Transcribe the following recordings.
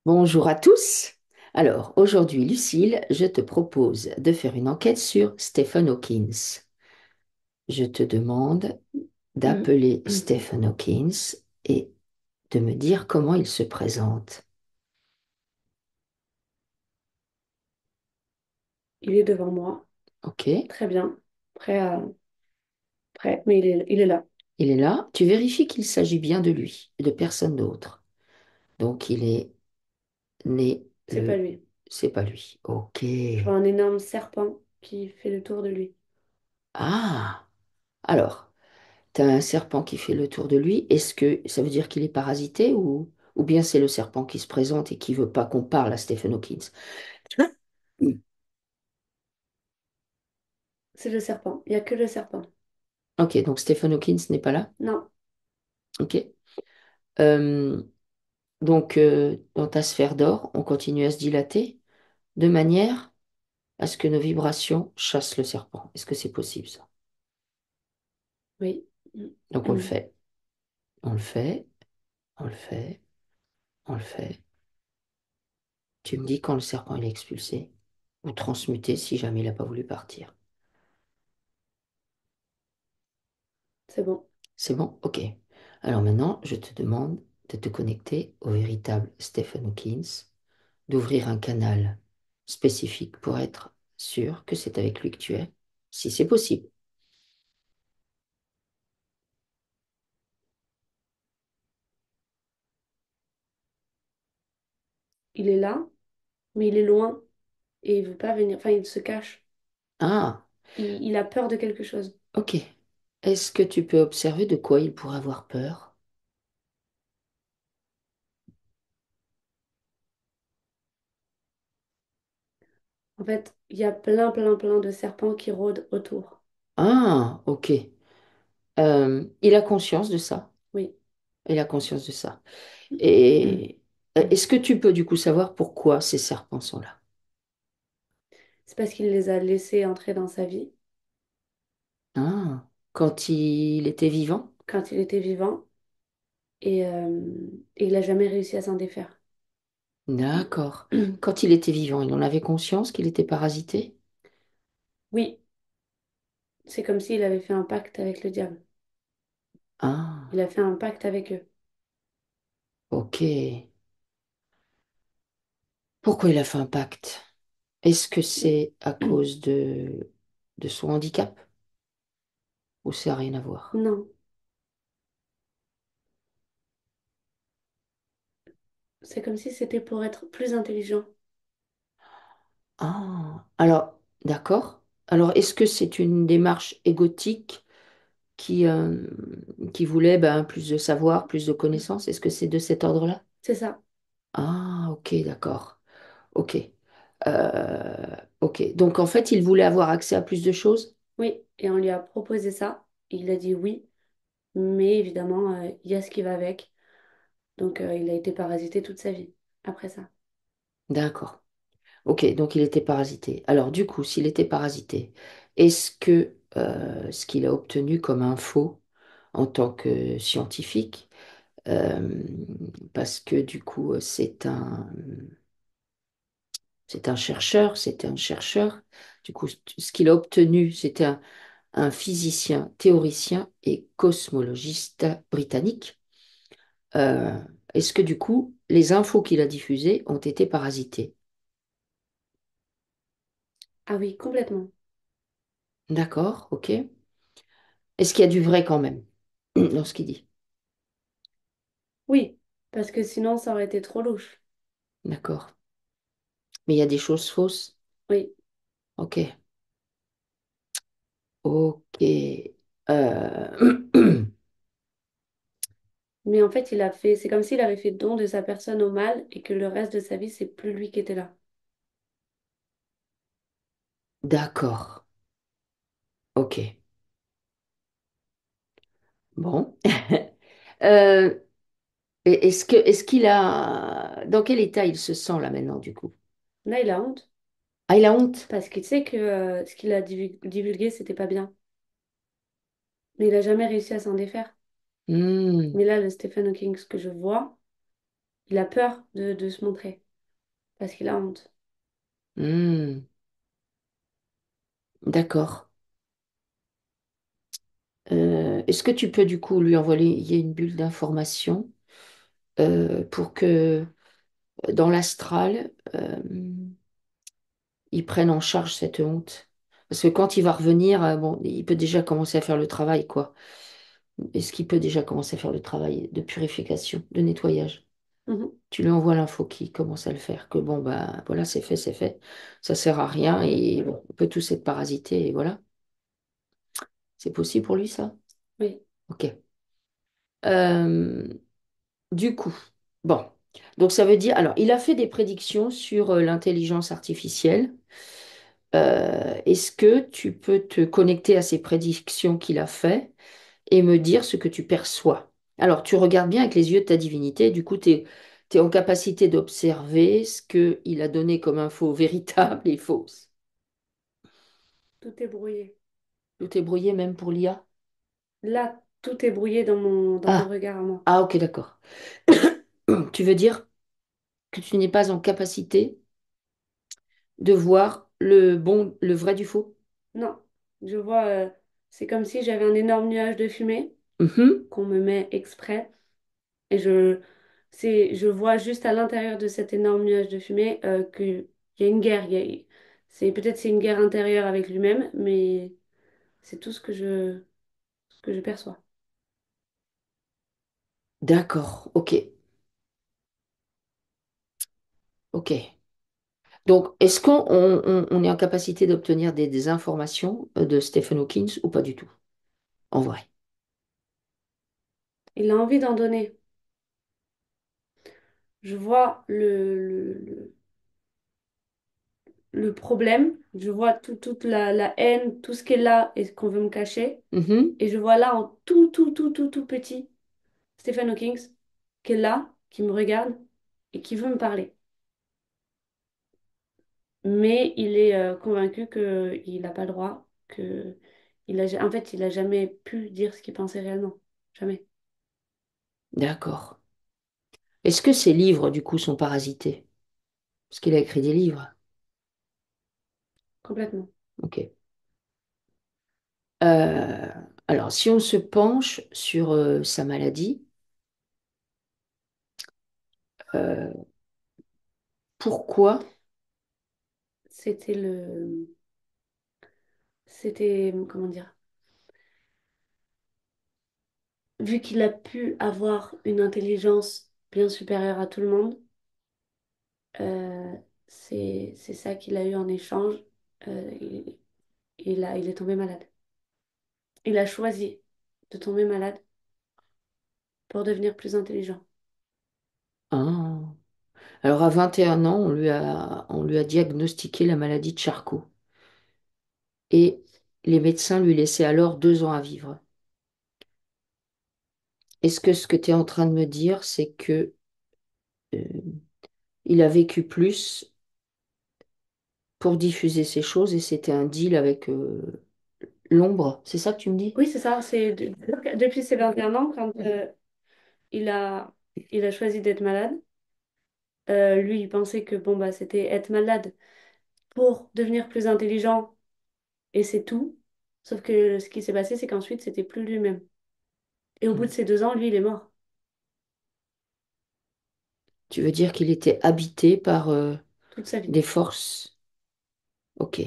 Bonjour à tous. Alors, aujourd'hui, Lucille, je te propose de faire une enquête sur Stephen Hawking. Je te demande d'appeler Stephen Hawking et de me dire comment il se présente. Il est devant moi. Ok, Très bien. Prêt Prêt, mais il est là. il est là. Tu vérifies qu'il s'agit bien de lui et de personne d'autre. Donc, il est né C'est pas le... lui. C'est pas lui. Ok. Je vois un énorme serpent qui fait le tour de lui. Ah, alors, tu as un serpent qui fait le tour de lui. Est-ce que ça veut dire qu'il est parasité ou bien c'est le serpent qui se présente et qui veut pas qu'on parle à Stephen Hawking? Mm. C'est le serpent. Il n'y a que le serpent. Ok, donc Stephen Hawking n'est pas là. Non, Ok. Euh, donc, dans ta sphère d'or, on continue à se dilater de manière à ce que nos vibrations chassent le serpent. Est-ce que c'est possible ça? oui. Donc, on le fait. On le fait. On le fait. On le fait. Tu me dis quand le serpent il est expulsé ou transmuté si jamais il n'a pas voulu partir. C'est bon. C'est bon? Ok. Alors maintenant, je te demande de te connecter au véritable Stephen Hawking, d'ouvrir un canal spécifique pour être sûr que c'est avec lui que tu es, si c'est possible. Il est là, mais il est loin et il veut pas venir. Enfin, il se cache. Ah, Il a peur de quelque chose. ok. Est-ce que tu peux observer de quoi il pourrait avoir peur? En fait, il y a plein, plein, plein de serpents qui rôdent autour. Ah, ok. Il a conscience de ça. Oui. Il a conscience de ça. Et est-ce que tu peux du coup savoir pourquoi ces serpents sont là? C'est parce qu'il les a laissés entrer dans sa vie Ah, quand il était vivant? quand il était vivant et il n'a jamais réussi à s'en défaire. D'accord. Quand il était vivant, il en avait conscience qu'il était parasité? Oui, c'est comme s'il avait fait un pacte avec le diable. Il Ah, a fait un pacte avec eux. ok. Pourquoi il a fait un pacte? Est-ce que c'est à cause de son handicap ou ça n'a rien à voir? Non, c'est comme si c'était pour être plus intelligent. Ah, alors, d'accord. Alors, est-ce que c'est une démarche égotique qui voulait ben, plus de savoir, plus de connaissances? Est-ce que c'est de cet ordre-là? C'est ça. Ah, ok, d'accord. Ok. Ok. Donc, en fait, il voulait avoir accès à plus de choses? Oui, et on lui a proposé ça. Il a dit oui, mais évidemment, il y a ce qui va avec. Donc, il a été parasité toute sa vie après ça. D'accord. Ok, donc il était parasité. Alors, du coup, s'il était parasité, est-ce que ce qu'il a obtenu comme info en tant que scientifique, euh, parce que du coup, c'est un chercheur, c'était un chercheur, du coup, ce qu'il a obtenu, c'était un physicien, théoricien et cosmologiste britannique. Euh, Est-ce que du coup, les infos qu'il a diffusées ont été parasitées? Ah oui, complètement. D'accord, ok. Est-ce qu'il y a du vrai quand même dans ce qu'il dit? Oui, parce que sinon, ça aurait été trop louche. D'accord. Mais il y a des choses fausses? Oui, Ok. Ok. Euh, mais en fait, c'est comme s'il avait fait don de sa personne au mal et que le reste de sa vie, c'est plus lui qui était là. D'accord. Ok. Bon. Euh, est-ce qu'il a... Dans quel état il se sent là maintenant, du coup? Là, il a honte Ah, il a honte? parce qu'il sait que ce qu'il a divulgué, c'était pas bien. Mais il a jamais réussi à s'en défaire. Hmm, Mais là, le Stephen Hawking que je vois, Il a peur de se montrer parce qu'il a honte. Hmm, d'accord. Est-ce que tu peux du coup lui envoyer une bulle d'information pour que dans l'astral, il prenne en charge cette honte? Parce que quand il va revenir, bon, il peut déjà commencer à faire le travail, quoi. Est-ce qu'il peut déjà commencer à faire le travail de purification, de nettoyage? Mhm. Tu lui envoies l'info qui commence à le faire, que bon, bah voilà, c'est fait, ça sert à rien et bon, on peut tous être parasités et voilà. C'est possible pour lui, ça? Oui, Ok. Euh, du coup, bon, donc ça veut dire, alors, il a fait des prédictions sur l'intelligence artificielle. Est-ce que tu peux te connecter à ces prédictions qu'il a fait et me dire ce que tu perçois? Alors, tu regardes bien avec les yeux de ta divinité, du coup, tu es en capacité d'observer ce qu'il a donné comme info véritable et fausse. tout est brouillé. Tout est brouillé même pour l'IA? Là, tout est brouillé dans mon Ah, regard à moi. ah, ok, d'accord. Tu veux dire que tu n'es pas en capacité de voir le bon, le vrai du faux? Non, je vois, c'est comme si j'avais un énorme nuage de fumée Mhm. qu'on me met exprès. Et je vois juste à l'intérieur de cet énorme nuage de fumée qu'il y a une guerre. Peut-être c'est une guerre intérieure avec lui-même, mais c'est tout ce que je perçois. D'accord, ok, ok. Donc, est-ce qu'on est en capacité d'obtenir des informations de Stephen Hawking ou pas du tout, en vrai? Il a envie d'en donner. Je vois le problème, je vois toute la haine, tout ce qui est là et qu'on veut me cacher. Mhm. Et je vois là en tout petit Stephen Hawking qui est là, qui me regarde et qui veut me parler. Mais il est convaincu qu'il n'a pas le droit, en fait, il a jamais pu dire ce qu'il pensait réellement. Jamais. D'accord. Est-ce que ces livres, du coup, sont parasités? Parce qu'il a écrit des livres. Complètement. Ok. Euh, alors, si on se penche sur sa maladie, euh, pourquoi? C'était comment dire, vu qu'il a pu avoir une intelligence bien supérieure à tout le monde, euh, c'est ça qu'il a eu en échange. Il est tombé malade. Il a choisi de tomber malade pour devenir plus intelligent. Ah. Alors, à 21 ans, on lui a diagnostiqué la maladie de Charcot. Et les médecins lui laissaient alors 2 ans à vivre. Est-ce que ce que tu es en train de me dire, c'est que il a vécu plus pour diffuser ces choses et c'était un deal avec l'ombre? C'est ça que tu me dis? Oui, c'est ça. Depuis ses 21 ans, quand il a, il a choisi d'être malade. Lui, il pensait que bon, bah, c'était être malade pour devenir plus intelligent et c'est tout. Sauf que ce qui s'est passé, c'est qu'ensuite, c'était plus lui-même. Et au bout de ces 2 ans, lui, il est mort. Tu veux dire qu'il était habité par Toute sa vie. des forces? Ok,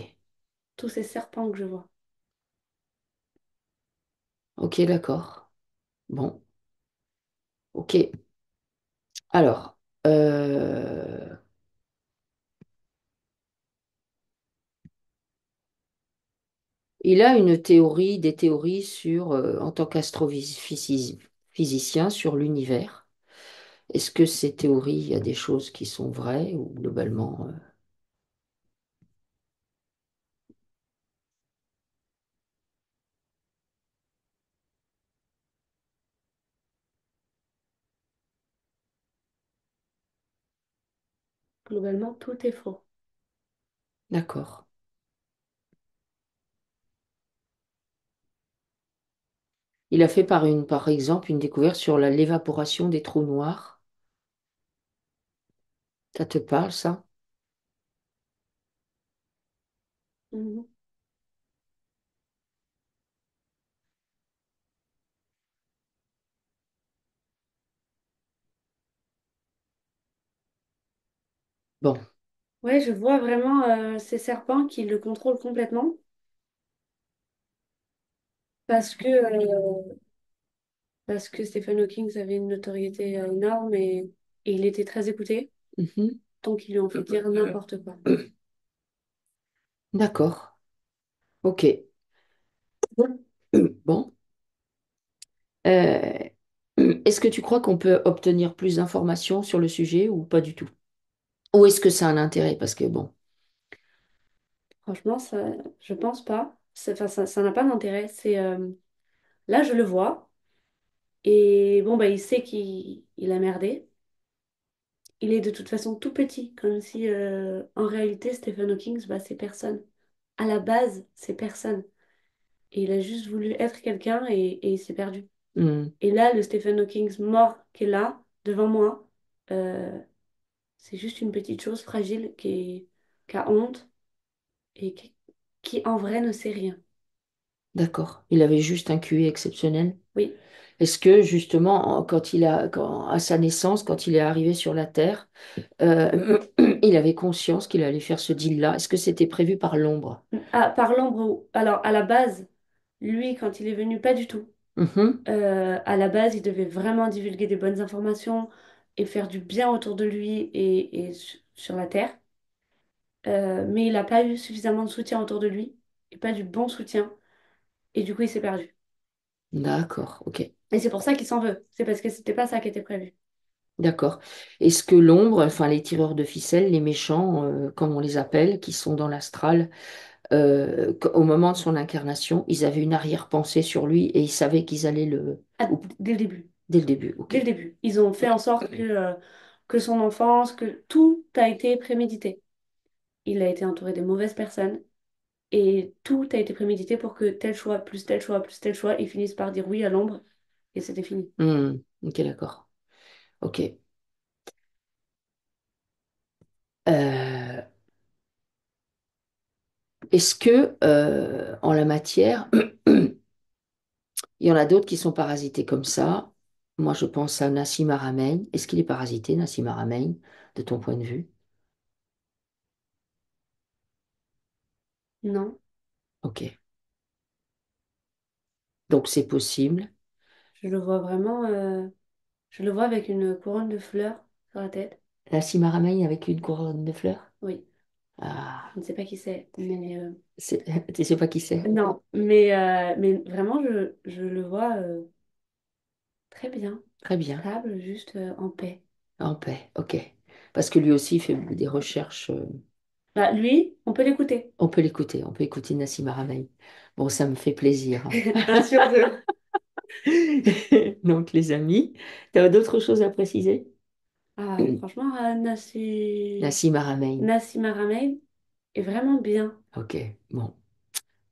Tous ces serpents que je vois. ok, d'accord. Bon, ok. Alors, il a une théorie, des théories sur, en tant qu'astrophysicien, sur l'univers. Est-ce que ces théories, il y a des choses qui sont vraies ou globalement, Globalement, tout est faux. d'accord. Il a fait par exemple une découverte sur l'évaporation des trous noirs. Ça te parle, ça? Mhm. Bon. Ouais, je vois vraiment ces serpents qui le contrôlent complètement parce que Stephen Hawking avait une notoriété énorme et il était très écouté, Mhm. donc ils lui ont fait dire n'importe quoi. D'accord. Ok. Bon. Euh, Est-ce que tu crois qu'on peut obtenir plus d'informations sur le sujet ou pas du tout? Ou est-ce que ça a un intérêt? Parce que bon. Franchement, ça, je pense pas. Enfin, ça n'a pas d'intérêt. Là, je le vois et bon, bah, il sait qu'il a merdé. Il est de toute façon tout petit, comme si en réalité Stephen Hawking, bah, c'est personne. À la base, c'est personne. Et il a juste voulu être quelqu'un et il s'est perdu. Hmm, Et là, le Stephen Hawking mort qui est là, devant moi, euh, c'est juste une petite chose fragile qui a honte et qui en vrai ne sait rien. d'accord. Il avait juste un QI exceptionnel. Oui. Est-ce que justement, à sa naissance, quand il est arrivé sur la Terre, il avait conscience qu'il allait faire ce deal-là? Est-ce que c'était prévu par l'ombre? Ah, par l'ombre, alors à la base, lui, quand il est venu, pas du tout. Mhm. À la base, il devait vraiment divulguer des bonnes informations et faire du bien autour de lui sur la Terre. Mais il n'a pas eu suffisamment de soutien autour de lui et pas du bon soutien. Et du coup, il s'est perdu. D'accord, ok. Et c'est pour ça qu'il s'en veut. C'est parce que c'était pas ça qui était prévu. D'accord. Est-ce que l'ombre, enfin les tireurs de ficelles, les méchants, comme on les appelle, qui sont dans l'astral, au moment de son incarnation, ils avaient une arrière-pensée sur lui et ils savaient qu'ils allaient le... Ah, ou- dès le début. Dès le début, ok. Dès le début. Ils ont fait en sorte que son enfance, que tout a été prémédité. Il a été entouré des mauvaises personnes et tout a été prémédité pour que tel choix, plus tel choix, plus tel choix, ils finissent par dire oui à l'ombre et c'était fini. Hmm, ok, d'accord. Ok. Euh, Est-ce que, en la matière, il y en a d'autres qui sont parasités comme ça? Moi, je pense à Nassim Haramein. Est-ce qu'il est parasité, Nassim Haramein, de ton point de vue? Non, Ok. Donc, c'est possible. je le vois vraiment, je le vois avec une couronne de fleurs sur la tête. Nassim Haramein avec une couronne de fleurs? Oui, Ah, je ne sais pas qui c'est, mais tu sais pas qui c'est? non, mais vraiment, je le vois très bien, Très bien. stable, juste en paix. En paix, ok. Parce que lui aussi fait des recherches. Bah, lui, on peut l'écouter. On peut écouter Nassim Haramein. Bon, ça me fait plaisir. Un sur deux. Donc, les amis, tu as d'autres choses à préciser? Ah, franchement, Nassim Haramein. Nassim Haramein est vraiment bien. Ok, bon.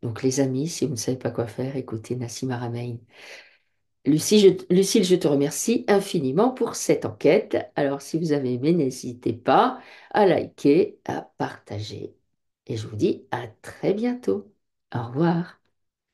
Donc, les amis, si vous ne savez pas quoi faire, écoutez Nassim Haramein. Lucille, je te remercie infiniment pour cette enquête. Alors, si vous avez aimé, n'hésitez pas à liker, à partager. Et je vous dis à très bientôt. Au revoir.